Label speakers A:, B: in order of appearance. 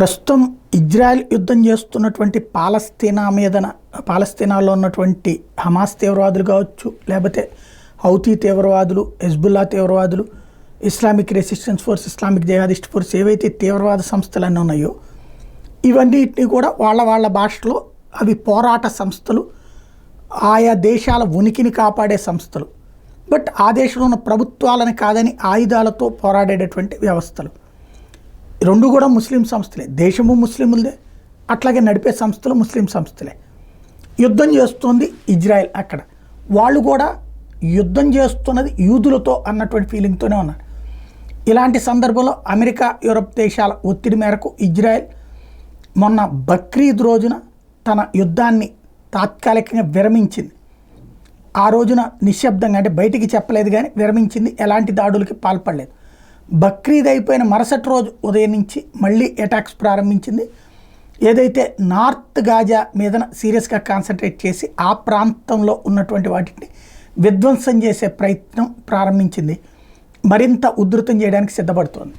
A: ప్రస్తుతం ఇజ్రాయెల్ యుద్ధం చేస్తున్నటువంటి పాలస్తీనాలో ఉన్నటువంటి హమాస్ తీవ్రవాదులు కావచ్చు, లేకపోతే హౌతీ తీవ్రవాదులు, హెజ్బుల్లా తీవ్రవాదులు, Islamic resistance force, Islamic jihadist force, ఏవైతే తీవ్రవాద సంస్థలన్నీ ఉన్నాయో ఇవన్నిటిని కూడా వాళ్ళ భాషలో అవి పోరాట సంస్థలు, ఆయా దేశాల ఉనికిని కాపాడే సంస్థలు. బట్ ఆ దేశంలో ఉన్న ప్రభుత్వాలను కాదని ఆయుధాలతో పోరాడేటటువంటి వ్యవస్థలు. రెండు కూడా ముస్లిం సంస్థలే, దేశము ముస్లింలదే, అట్లాగే నడిపే సంస్థలు ముస్లిం సంస్థలే. యుద్ధం చేస్తుంది ఇజ్రాయెల్. అక్కడ వాళ్ళు కూడా యుద్ధం చేస్తున్నది యూదులతో అన్నటువంటి ఫీలింగ్తోనే ఉన్నారు. ఇలాంటి సందర్భంలో అమెరికా, యూరప్ దేశాల ఒత్తిడి మేరకు ఇజ్రాయెల్ మొన్న బక్రీద్ రోజున తన యుద్ధాన్ని తాత్కాలికంగా విరమించింది. ఆ రోజున నిశ్శబ్దంగా, అంటే బయటికి చెప్పలేదు కానీ విరమించింది, ఎలాంటి దాడులకి పాల్పడలేదు. బక్రీద్ అయిపోయిన మరుసటి రోజు ఉదయం నుంచి మళ్ళీ అటాక్స్ ప్రారంభించింది. ఏదైతే నార్త్ గాజా మీద సీరియస్గా కాన్సన్ట్రేట్ చేసి ఆ ప్రాంతంలో ఉన్నటువంటి వాటిని విధ్వంసం చేసే ప్రయత్నం ప్రారంభించింది. మరింత ఉధృతం చేయడానికి సిద్ధపడుతోంది.